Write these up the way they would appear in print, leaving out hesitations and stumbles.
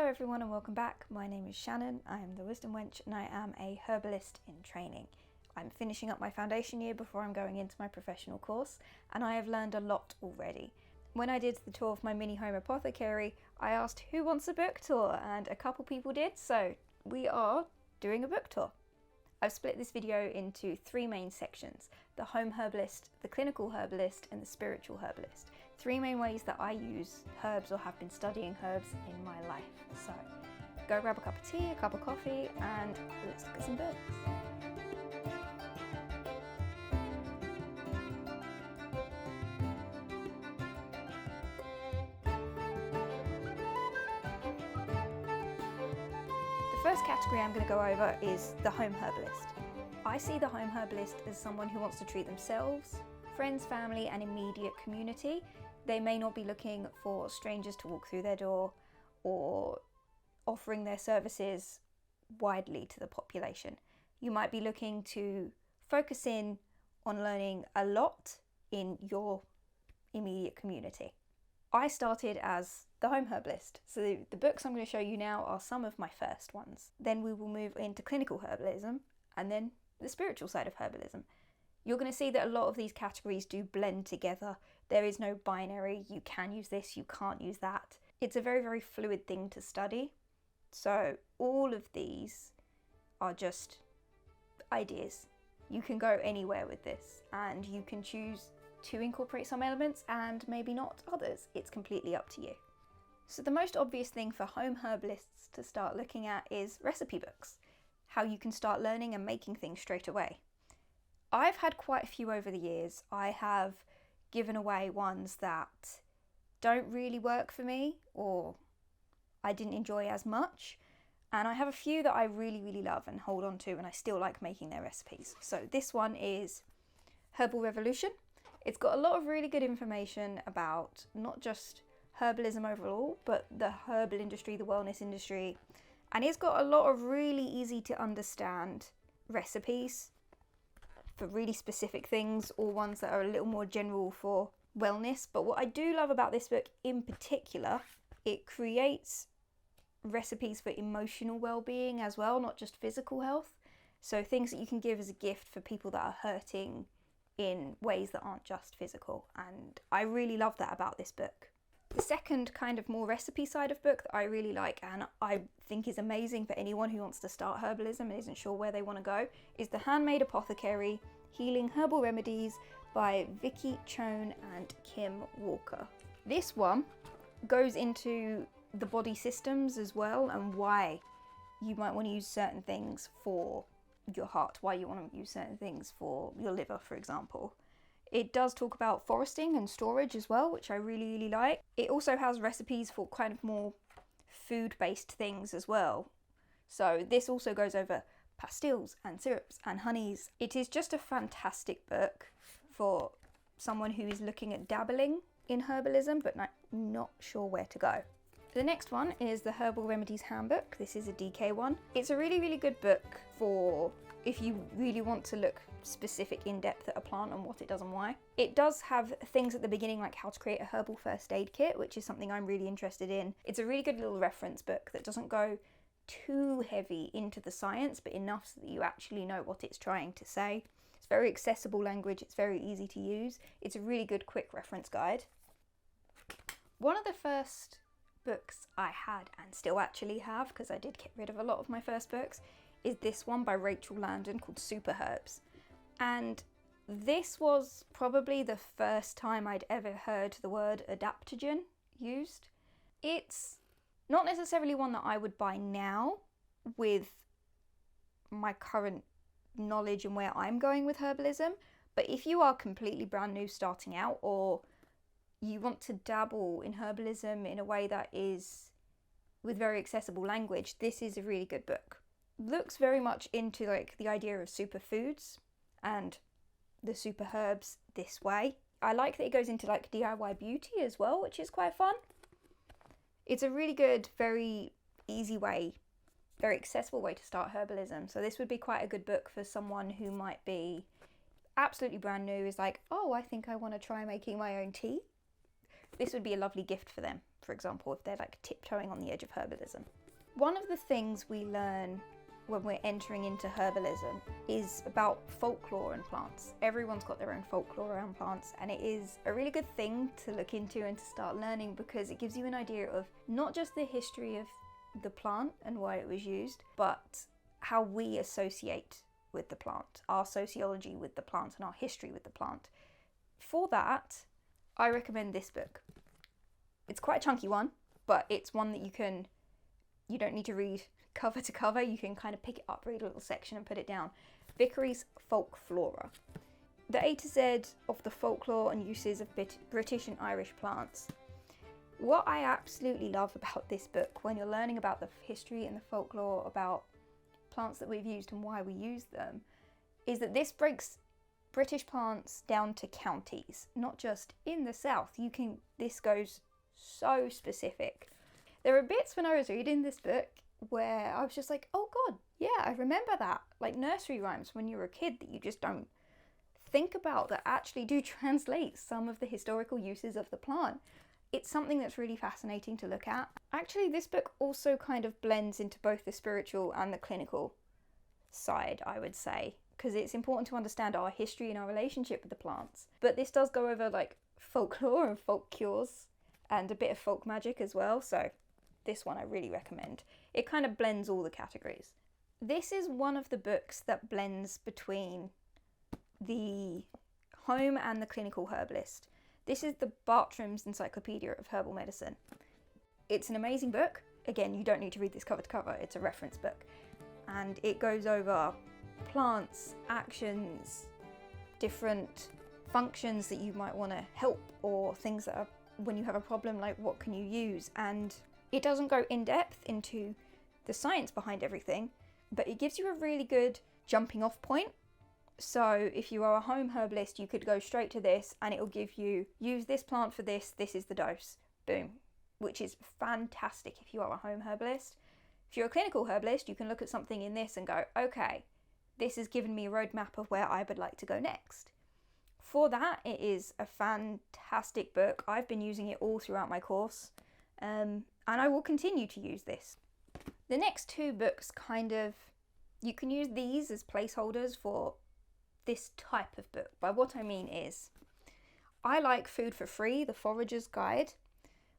Hello everyone and welcome back. My name is Shannon, I am the Wisdom Wench and I am a herbalist in training. I'm finishing up my foundation year before I'm going into my professional course and I have learned a lot already. When I did the tour of my mini home apothecary, I asked who wants a book tour and a couple people did, so we are doing a book tour. I've split this video into three main sections: the home herbalist, the clinical herbalist and the spiritual herbalist. Three main ways that I use herbs or have been studying herbs in my life. So go grab a cup of tea, a cup of coffee and let's look at some books. The first category I'm going to go over is the home herbalist. I see the home herbalist as someone who wants to treat themselves, friends, family and immediate community. They may not be looking for strangers to walk through their door or offering their services widely to the population. You might be looking to focus in on learning a lot in your immediate community. I started as the home herbalist, so the books I'm going to show you now are some of my first ones. Then we will move into clinical herbalism and then the spiritual side of herbalism. You're going to see that a lot of these categories do blend together. There is no binary, you can use this, you can't use that. It's a very, very fluid thing to study. So all of these are just ideas. You can go anywhere with this and you can choose to incorporate some elements and maybe not others. It's completely up to you. So the most obvious thing for home herbalists to start looking at is recipe books. How you can start learning and making things straight away. I've had quite a few over the years. I have given away ones that don't really work for me or I didn't enjoy as much. And I have a few that I really, really love and hold on to and I still like making their recipes. So this one is Herbal Revolution. It's got a lot of really good information about not just herbalism overall, but the herbal industry, the wellness industry. And it's got a lot of really easy to understand recipes for really specific things or ones that are a little more general for wellness. But what I do love about this book in particular, it creates recipes for emotional well-being as well, not just physical health. So things that you can give as a gift for people that are hurting in ways that aren't just physical. And I really love that about this book. The second kind of more recipe side of book that I really like and I think is amazing for anyone who wants to start herbalism and isn't sure where they want to go is the Handmade Apothecary Healing Herbal Remedies by Vicky, Chown and Kim Walker. This one goes into the body systems as well and why you might want to use certain things for your heart, why you want to use certain things for your liver, for example. It does talk about foresting and storage as well, which I really, really like. It also has recipes for kind of more food-based things as well. So this also goes over pastilles and syrups and honeys. It is just a fantastic book for someone who is looking at dabbling in herbalism but not sure where to go. The next one is the Herbal Remedies Handbook. This is a DK one. It's a really, really good book for if you really want to look specific in depth at a plant and what it does and why. It does have things at the beginning like how to create a herbal first aid kit, which is something I'm really interested in. It's a really good little reference book that doesn't go too heavy into the science, but enough so that you actually know what it's trying to say. It's very accessible language, it's very easy to use. It's a really good quick reference guide. One of the first books I had and still actually have, because I did get rid of a lot of my first books, is this one by Landon called Superherbs. And this was probably the first time I'd ever heard the word adaptogen used. It's not necessarily one that I would buy now with my current knowledge and where I'm going with herbalism, but if you are completely brand new starting out or you want to dabble in herbalism in a way that is with very accessible language, this is a really good book. Looks very much into like the idea of superfoods and the superherbs this way. I like that it goes into like DIY beauty as well, which is quite fun. It's a really good, very easy way, very accessible way to start herbalism. So this would be quite a good book for someone who might be absolutely brand new, is like, oh, I think I want to try making my own tea. This would be a lovely gift for them for example, if they're like tiptoeing on the edge of herbalism. One of the things we learn when we're entering into herbalism is about folklore and plants. Everyone's got their own folklore around plants, and it is a really good thing to look into and to start learning, because it gives you an idea of not just the history of the plant and why it was used, but how we associate with the plant, our sociology with the plant and our history with the plant. For that, I recommend this book. It's quite a chunky one, but it's one that you don't need to read cover to cover. You can kind of pick it up, read a little section and put it down. Vickery's Folk Flora. The A to Z of the folklore and uses of British and Irish plants. What I absolutely love about this book, when you're learning about the history and the folklore about plants that we've used and why we use them, is that this breaks British plants down to counties, not just in the south. This goes so specific. There are bits when I was reading this book where I was just like, oh god, yeah, I remember that. Like nursery rhymes when you were a kid that you just don't think about, that actually do translate some of the historical uses of the plant. It's something that's really fascinating to look at. Actually, this book also kind of blends into both the spiritual and the clinical side, I would say, because it's important to understand our history and our relationship with the plants. But this does go over like folklore and folk cures and a bit of folk magic as well, so this one I really recommend. It kind of blends all the categories. This is one of the books that blends between the home and the clinical herbalist. This is the Bartrams Encyclopedia of Herbal Medicine. It's an amazing book. Again, you don't need to read this cover to cover, it's a reference book. And it goes over plants, actions, different functions that you might want to help, or things that are, when you have a problem, like what can you use. And it doesn't go in depth into the science behind everything, but it gives you a really good jumping off point. So if you are a home herbalist, you could go straight to this and it'll give you, use this plant for this, this is the dose, boom, which is fantastic if you are a home herbalist. If you're a clinical herbalist, you can look at something in this and go, okay, this has given me a roadmap of where I would like to go next. For that, it is a fantastic book. I've been using it all throughout my course, and I will continue to use this. The next two books you can use these as placeholders for this type of book. By what I mean is, I like Food for Free, the Forager's Guide.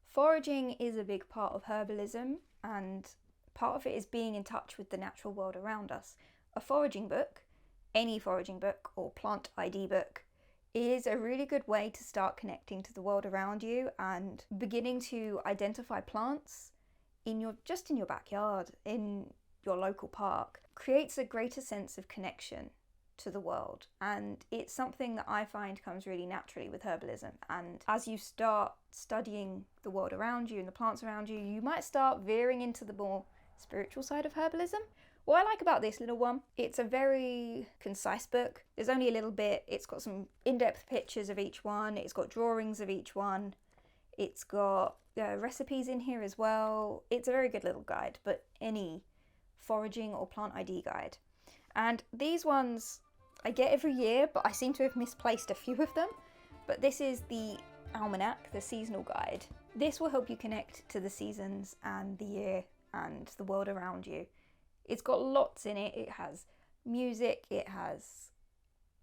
Foraging is a big part of herbalism, and part of it is being in touch with the natural world around us. A foraging book, any foraging book or plant ID book, is a really good way to start connecting to the world around you and beginning to identify plants in your backyard, in your local park. Creates a greater sense of connection to the world, and it's something that I find comes really naturally with herbalism. And as you start studying the world around you and the plants around you, you might start veering into the more spiritual side of herbalism. What I like about this little one, it's a very concise book. There's only a little bit. It's got some in-depth pictures of each one. It's got drawings of each one. It's got recipes in here as well. It's a very good little guide, but any foraging or plant ID guide. And these ones I get every year, but I seem to have misplaced a few of them. But this is the Almanac, the seasonal guide. This will help you connect to the seasons and the year and the world around you. It's got lots in it. It has music, it has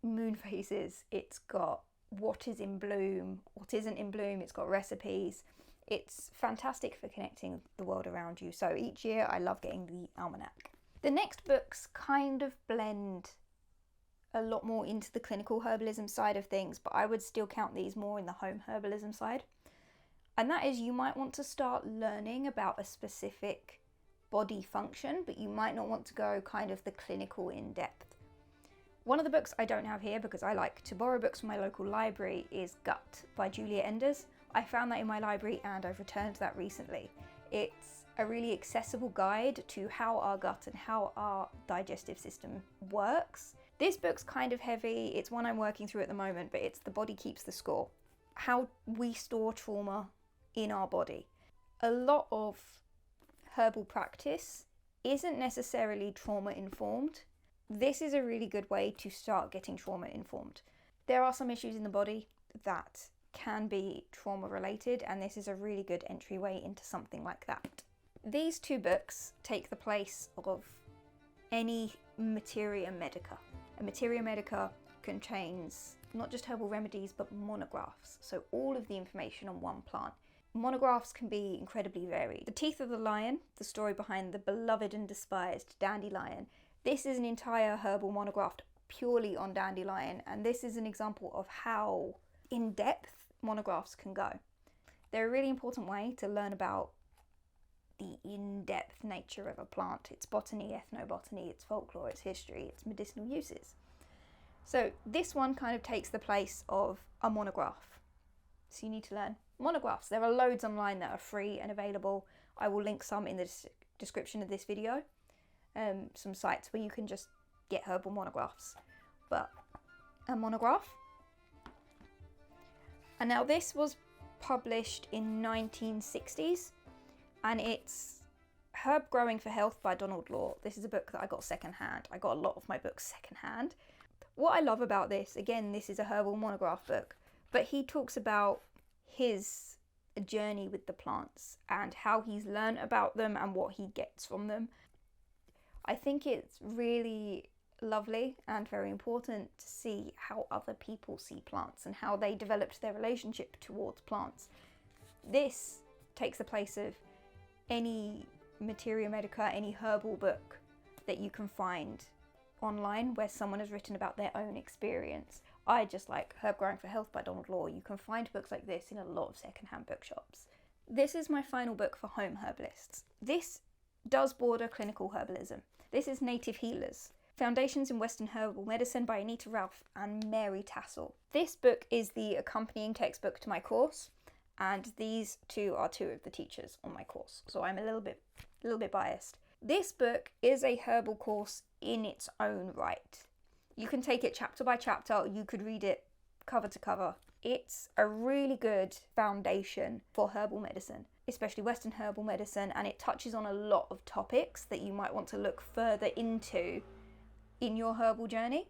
moon phases, it's got what is in bloom, what isn't in bloom, it's got recipes. It's fantastic for connecting the world around you. So each year I love getting the Almanac. The next books kind of blend a lot more into the clinical herbalism side of things, but I would still count these more in the home herbalism side. And that is, you might want to start learning about a specific body function, but you might not want to go kind of the clinical in depth. One of the books I don't have here because I like to borrow books from my local library is Gut by Lia Leendertz. I found that in my library and I've returned that recently. It's a really accessible guide to how our gut and how our digestive system works. This book's kind of heavy. It's one I'm working through at the moment, but it's The Body Keeps the Score. How we store trauma in our body. A lot of herbal practice isn't necessarily trauma informed. This is a really good way to start getting trauma informed. There are some issues in the body that can be trauma related, and this is a really good entryway into something like that. These two books take the place of any materia medica. A materia medica contains not just herbal remedies but monographs, so all of the information on one plant. Monographs can be incredibly varied. The Teeth of the Lion, the story behind the beloved and despised dandelion. This is an entire herbal monograph purely on dandelion, and this is an example of how in-depth monographs can go. They're a really important way to learn about the in-depth nature of a plant, its botany, ethnobotany, its folklore, its history, its medicinal uses. So this one kind of takes the place of a monograph. So you need to learn monographs. There are loads online that are free and available. I will link some in the description of this video. Some sites where you can just get herbal monographs. But a monograph. And now this was published in 1960s, and it's Herb Growing for Health by Donald Law. This is a book that I got secondhand. I got a lot of my books secondhand. What I love about this, again, this is a herbal monograph book, but he talks about his journey with the plants and how he's learned about them and what he gets from them. I think it's really lovely and very important to see how other people see plants and how they developed their relationship towards plants. This takes the place of any materia medica, any herbal book that you can find online where someone has written about their own experience. I just like Herb Growing for Health by Donald Law. You can find books like this in a lot of secondhand bookshops. This is my final book for home herbalists. This does border clinical herbalism. This is Native Healers, Foundations in Western Herbal Medicine by Anita Ralph and Mary Tassel. This book is the accompanying textbook to my course, and these two are two of the teachers on my course, so I'm a little bit biased. This book is a herbal course in its own right. You can take it chapter by chapter, you could read it cover to cover. It's a really good foundation for herbal medicine, especially Western herbal medicine, and it touches on a lot of topics that you might want to look further into in your herbal journey.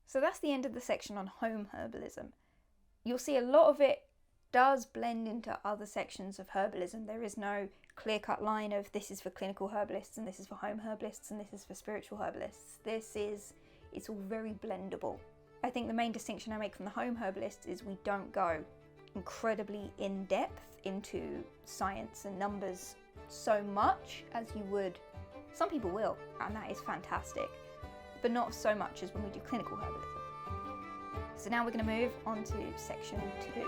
So that's the end of the section on home herbalism. You'll see a lot of it does blend into other sections of herbalism. There is no clear-cut line of this is for clinical herbalists and this is for home herbalists and this is for spiritual herbalists. It's all very blendable. I think the main distinction I make from the home herbalist is we don't go incredibly in-depth into science and numbers so much as you would. Some people will, and that is fantastic, but not so much as when we do clinical herbalism. So now we're going to move on to section 2,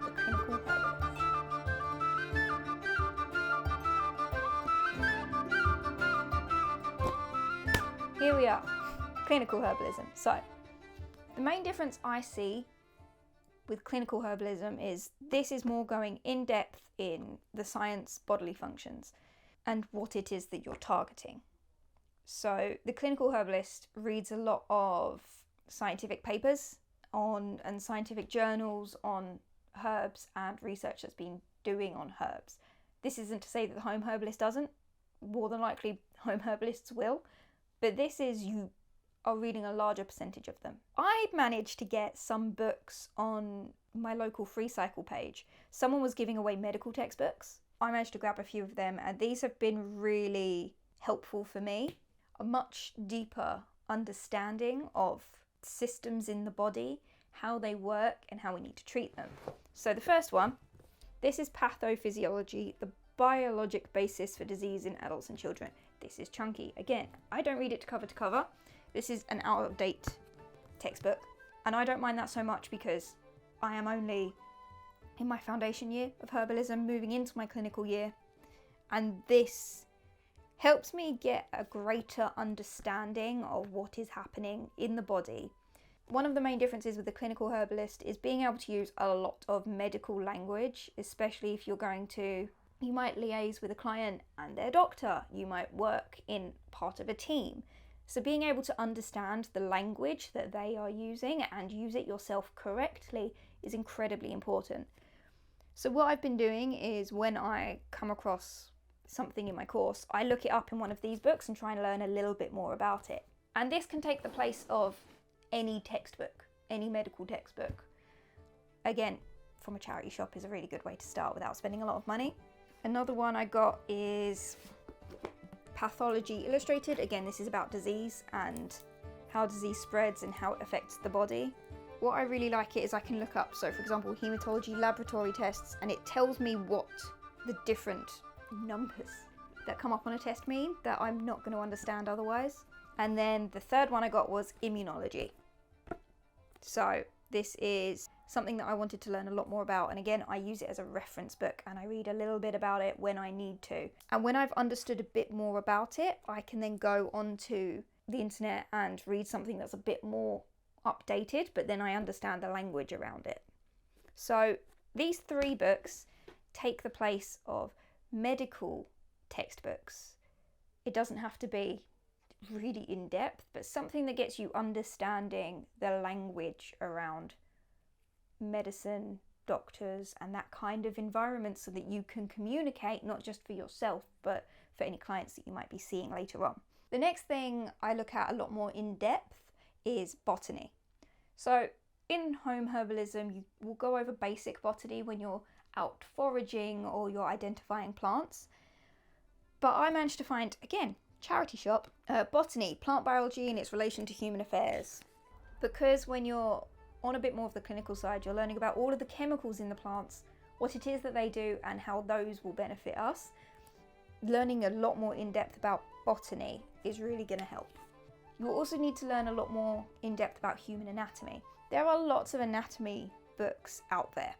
the clinical herbalist. Here we are, clinical herbalism. So the main difference I see with clinical herbalism is this is more going in depth in the science, bodily functions, and what it is that you're targeting. So the clinical herbalist reads a lot of scientific papers and scientific journals on herbs and research that's been doing on herbs. This isn't to say that the home herbalist doesn't. More than likely home herbalists will, but this is you are reading a larger percentage of them. I managed to get some books on my local free cycle page. Someone was giving away medical textbooks. I managed to grab a few of them, and these have been really helpful for me. A much deeper understanding of systems in the body, how they work and how we need to treat them. So the first one, this is Pathophysiology, the biologic basis for disease in adults and children. This is chunky. Again, I don't read it to cover. This is an out-of-date textbook, and I don't mind that so much because I am only in my foundation year of herbalism, moving into my clinical year, and this helps me get a greater understanding of what is happening in the body. One of the main differences with the clinical herbalist is being able to use a lot of medical language, especially if you're you might liaise with a client and their doctor, you might work in part of a team. So being able to understand the language that they are using and use it yourself correctly is incredibly important. So what I've been doing is when I come across something in my course, I look it up in one of these books and try and learn a little bit more about it. And this can take the place of any textbook, any medical textbook. Again, from a charity shop is a really good way to start without spending a lot of money. Another one I got is Pathology Illustrated. Again, this is about disease and how disease spreads and how it affects the body. What I really like it is I can look up, so for example, hematology laboratory tests, and it tells me what the different numbers that come up on a test mean that I'm not going to understand otherwise. And then the third one I got was immunology. So this is something that I wanted to learn a lot more about, and again, I use it as a reference book and I read a little bit about it when I need to. And when I've understood a bit more about it, I can then go onto the internet and read something that's a bit more updated, but then I understand the language around it. So these 3 books take the place of medical textbooks. It doesn't have to be really in depth, but something that gets you understanding the language around medicine, doctors, and that kind of environment, so that you can communicate not just for yourself but for any clients that you might be seeing later on. The next thing I look at a lot more in depth is botany. So in home herbalism, you will go over basic botany when you're out foraging or you're identifying plants. But I managed to find, again, charity shop, botany, plant biology and its relation to human affairs. Because when you're on a bit more of the clinical side, you're learning about all of the chemicals in the plants, what it is that they do and how those will benefit us. Learning a lot more in depth about botany is really going to help. You'll also need to learn a lot more in depth about human anatomy. There are lots of anatomy books out there.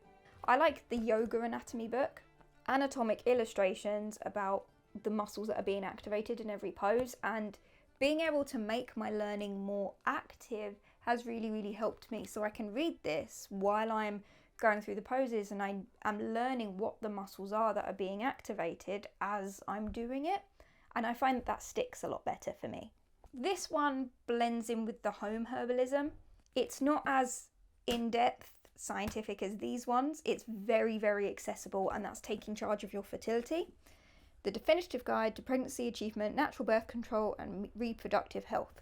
I like the yoga anatomy book, anatomic illustrations about the muscles that are being activated in every pose, and being able to make my learning more active has really helped me. So I can read this while I'm going through the poses and I'm learning what the muscles are that are being activated as I'm doing it, and I find that sticks a lot better for me. This one blends in with the home herbalism. It's not as in-depth scientific as these ones. It's very accessible, and that's Taking Charge of Your Fertility, The Definitive Guide to Pregnancy Achievement, Natural Birth Control and Reproductive Health.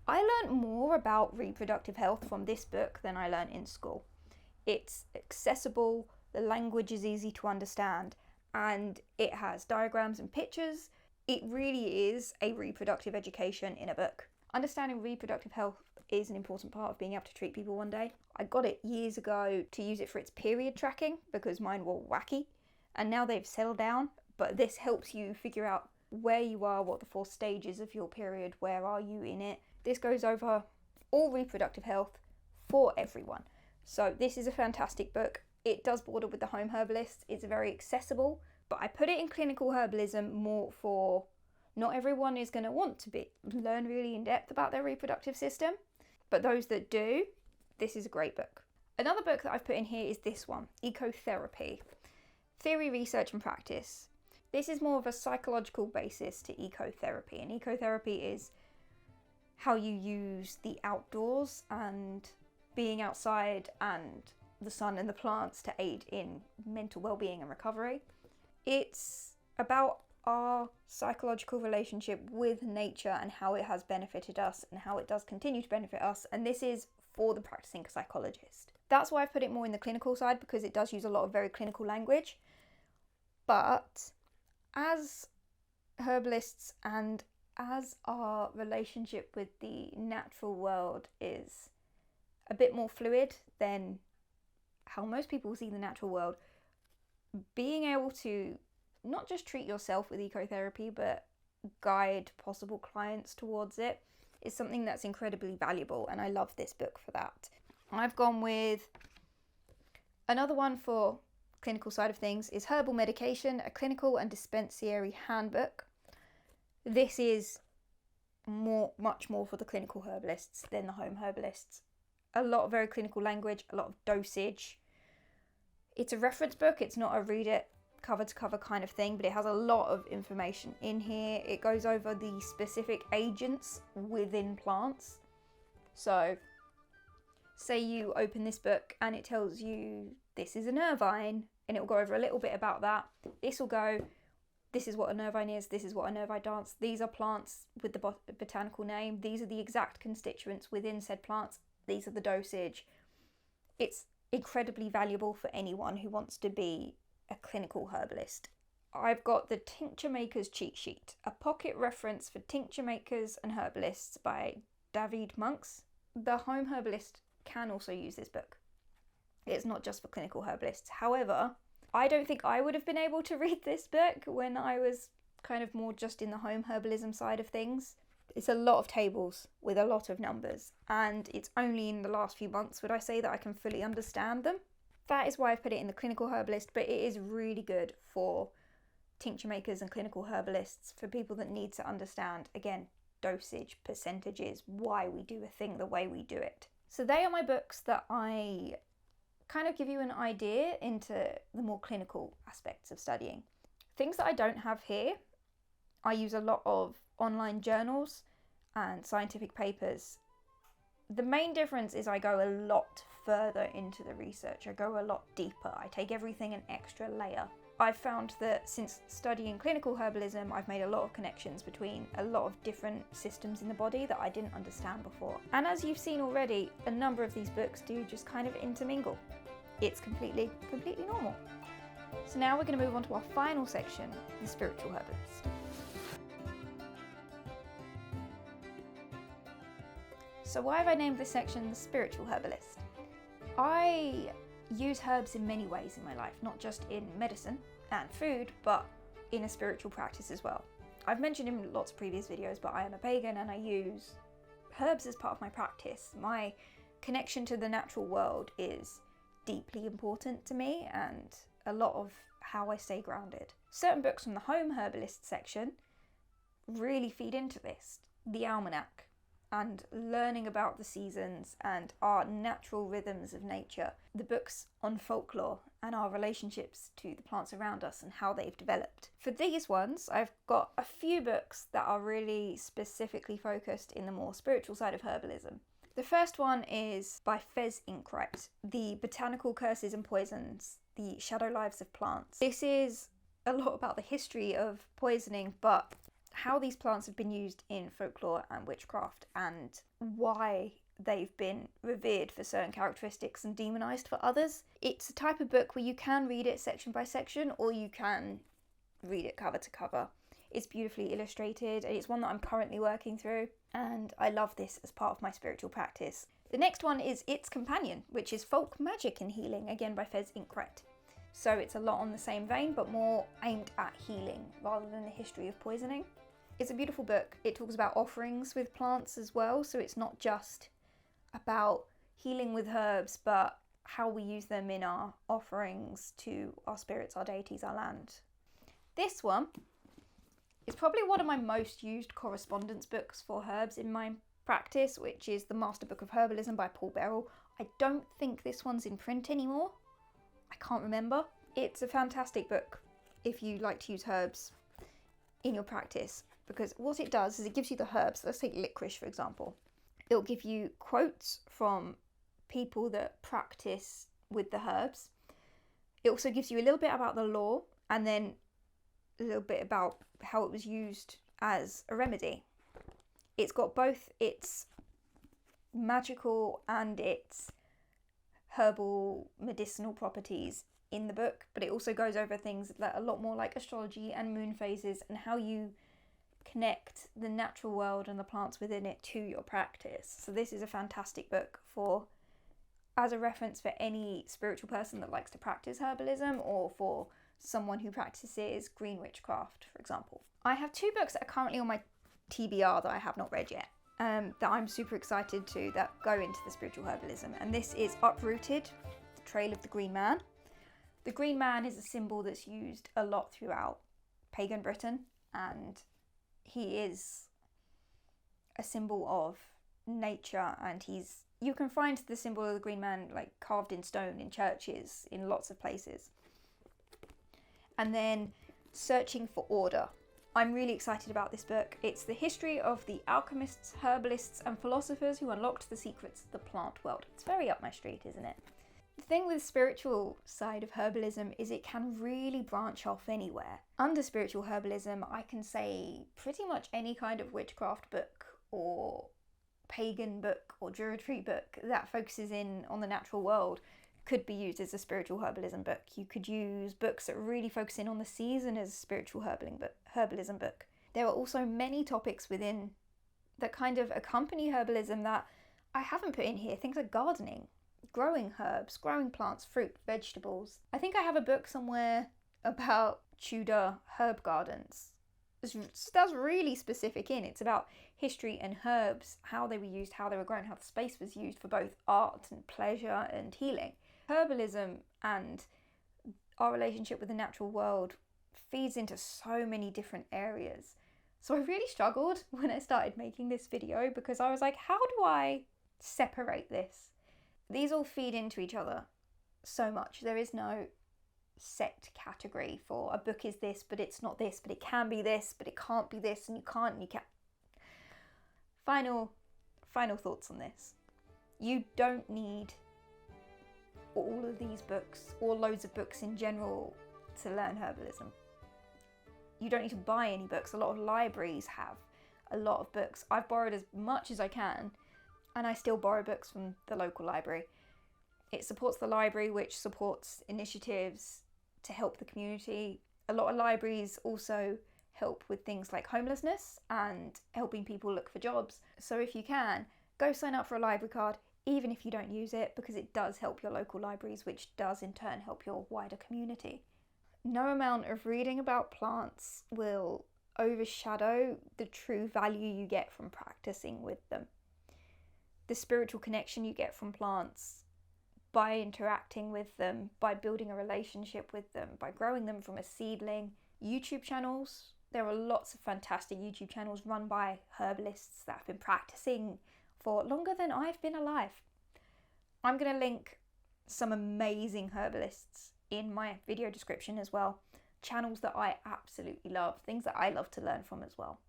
I learned more about reproductive health from this book than I learned in school. It's accessible, the language is easy to understand, and it has diagrams and pictures. It really is a reproductive education in a book. Understanding reproductive health is an important part of being able to treat people one day. I got it years ago to use it for its period tracking because mine were wacky, and now they've settled down, but this helps you figure out where you are, what the 4 stages of your period, where are you in it. This goes over all reproductive health for everyone. So this is a fantastic book. It does border with the home herbalist. It's very accessible, but I put it in clinical herbalism more for not everyone is going to want to learn really in depth about their reproductive system, but those that do, this is a great book. Another book that I've put in here is this one, Ecotherapy, Theory, Research and Practice. This is more of a psychological basis to ecotherapy, and ecotherapy is how you use the outdoors and being outside and the sun and the plants to aid in mental well-being and recovery. It's about our psychological relationship with nature and how it has benefited us and how it does continue to benefit us, and this is for the practicing psychologist. That's why I've put it more in the clinical side, because it does use a lot of very clinical language. But as herbalists and as our relationship with the natural world is a bit more fluid than how most people see the natural world, being able to not just treat yourself with ecotherapy but guide possible clients towards it is something that's incredibly valuable, and I love this book for that. I've gone with another one for clinical side of things is Herbal Medication, a Clinical and Dispensary Handbook. This is much more for the clinical herbalists than the home herbalists. A lot of very clinical language, a lot of dosage. It's a reference book, it's not a read it cover to cover kind of thing, but it has a lot of information in here. It goes over the specific agents within plants. So say you open this book and it tells you this is a nervine, and it will go over a little bit about that. This will go, this is what a nervine is, this is what a nervine dance, these are plants with the botanical name, these are the exact constituents within said plants, these are the dosage. It's incredibly valuable for anyone who wants to be a clinical herbalist. I've got the Tincture Maker's Cheat Sheet, a pocket reference for tincture makers and herbalists by David Monks. The home herbalist can also use this book. It's not just for clinical herbalists. However, I don't think I would have been able to read this book when I was kind of more just in the home herbalism side of things. It's a lot of tables with a lot of numbers, and it's only in the last few months would I say that I can fully understand them. That is why I've put it in the clinical herbalist, but it is really good for tincture makers and clinical herbalists, for people that need to understand, again, dosage, percentages, why we do a thing the way we do it. So they are my books that I kind of give you an idea into the more clinical aspects of studying. Things that I don't have here, I use a lot of online journals and scientific papers. The main difference is I go a lot further into the research. I go a lot deeper. I take everything an extra layer. I've found that since studying clinical herbalism, I've made a lot of connections between a lot of different systems in the body that I didn't understand before. And as you've seen already, a number of these books do just kind of intermingle. It's completely normal. So now we're going to move on to our final section, the spiritual herbalist. So why have I named this section the spiritual herbalist? I use herbs in many ways in my life, not just in medicine and food, but in a spiritual practice as well. I've mentioned in lots of previous videos, but I am a pagan and I use herbs as part of my practice. My connection to the natural world is deeply important to me and a lot of how I stay grounded. Certain books from the home herbalist section really feed into this. The Almanac, and learning about the seasons and our natural rhythms of nature. The books on folklore and our relationships to the plants around us and how they've developed. For these ones, I've got a few books that are really specifically focused in the more spiritual side of herbalism. The first one is by Fez Inkwright, The Botanical Curses and Poisons, The Shadow Lives of Plants. This is a lot about the history of poisoning, but how these plants have been used in folklore and witchcraft and why they've been revered for certain characteristics and demonized for others. It's a type of book where you can read it section by section or you can read it cover to cover. It's beautifully illustrated and it's one that I'm currently working through, and I love this as part of my spiritual practice. The next one is Its Companion, which is Folk Magic and Healing, again by Fez Inkwright. So it's a lot on the same vein but more aimed at healing rather than the history of poisoning. It's a beautiful book. It talks about offerings with plants as well, so it's not just about healing with herbs, but how we use them in our offerings to our spirits, our deities, our land. This one is probably one of my most used correspondence books for herbs in my practice, which is The Master Book of Herbalism by Paul Beryl. I don't think this one's in print anymore. I can't remember. It's a fantastic book if you like to use herbs in your practice, because what it does is it gives you the herbs. Let's take licorice, for example. It'll give you quotes from people that practice with the herbs. It also gives you a little bit about the lore and then a little bit about how it was used as a remedy. It's got both its magical and its herbal medicinal properties in the book, but it also goes over things that are a lot more like astrology and moon phases and how you connect the natural world and the plants within it to your practice. So this is a fantastic book for as a reference for any spiritual person that likes to practice herbalism, or for someone who practices green witchcraft, for example. I have two books that are currently on my TBR that I have not read yet, that I'm super excited to, that go into the spiritual herbalism, and this is Uprooted, The Trail of the Green Man. The Green Man is a symbol that's used a lot throughout pagan Britain, and he is a symbol of nature, and you can find the symbol of the Green Man like carved in stone in churches in lots of places. And then Searching for Order. I'm really excited about this book. It's the history of the alchemists, herbalists and philosophers who unlocked the secrets of the plant world. It's very up my street, isn't it? The thing with the spiritual side of herbalism is it can really branch off anywhere. Under spiritual herbalism, I can say pretty much any kind of witchcraft book or pagan book or druidry book that focuses in on the natural world could be used as a spiritual herbalism book. You could use books that really focus in on the season as a spiritual herbalism book. There are also many topics within that kind of accompany herbalism that I haven't put in here. Things like gardening, growing herbs, growing plants, fruit, vegetables. I think I have a book somewhere about Tudor herb gardens. That's really specific in. It's about history and herbs, how they were used, how they were grown, how the space was used for both art and pleasure and healing. Herbalism and our relationship with the natural world feeds into so many different areas. So I really struggled when I started making this video because I was like, how do I separate this? These all feed into each other so much. There is no set category for a book is this, but it's not this, but it can be this, but it can't be this, and you can't and you can. Final thoughts on this. You don't need all of these books or loads of books in general to learn herbalism. You don't need to buy any books. A lot of libraries have a lot of books. I've borrowed as much as I can, and I still borrow books from the local library. It supports the library, which supports initiatives to help the community. A lot of libraries also help with things like homelessness and helping people look for jobs. So if you can, go sign up for a library card, even if you don't use it, because it does help your local libraries, which does in turn help your wider community. No amount of reading about plants will overshadow the true value you get from practicing with them. The spiritual connection you get from plants by interacting with them, by building a relationship with them, by growing them from a seedling. YouTube channels. There are lots of fantastic YouTube channels run by herbalists that have been practicing for longer than I've been alive. I'm going to link some amazing herbalists in my video description as well. Channels that I absolutely love, things that I love to learn from as well.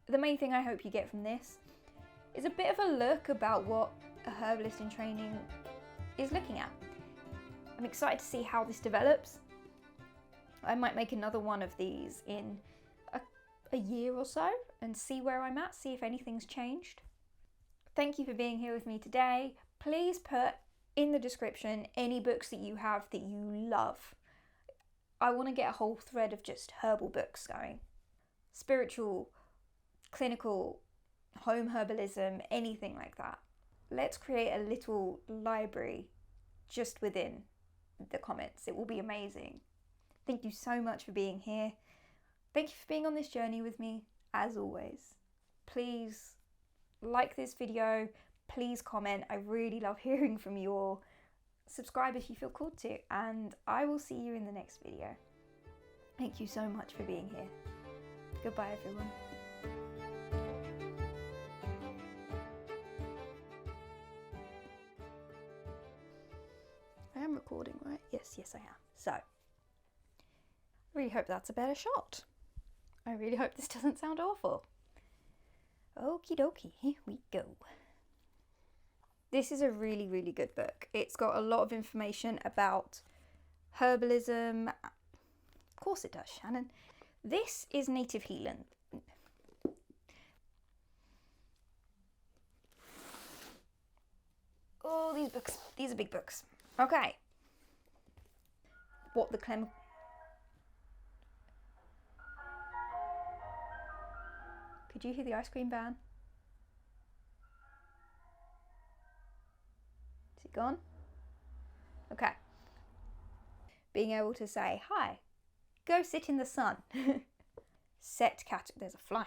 The main thing I hope you get from this is a bit of a look about what a herbalist in training is looking at. I'm excited to see how this develops. I might make another one of these in a year or so and see where I'm at, see if anything's changed. Thank you for being here with me today. Please put in the description any books that you have that you love. I want to get a whole thread of just herbal books going. Spiritual, clinical, home herbalism, anything like that. Let's create a little library just within the comments. It will be amazing. Thank you so much for being here. Thank you for being on this journey with me, as always. Please like this video. Please comment. I really love hearing from you all. Subscribe if you feel called to, and I will see you in the next video. Thank you so much for being here. Goodbye, everyone. I am recording, right? Yes, I am. So, I really hope that's a better shot. I really hope this doesn't sound awful. Okie dokie, here we go. This is a really, really good book. It's got a lot of information about herbalism. Of course it does, Shannon. This is native healing. Oh, these books. These are big books. Okay. What the Clem... Could you hear the ice cream van? Is it gone? Okay. Being able to say, hi, go sit in the sun. Set cat... There's a fly.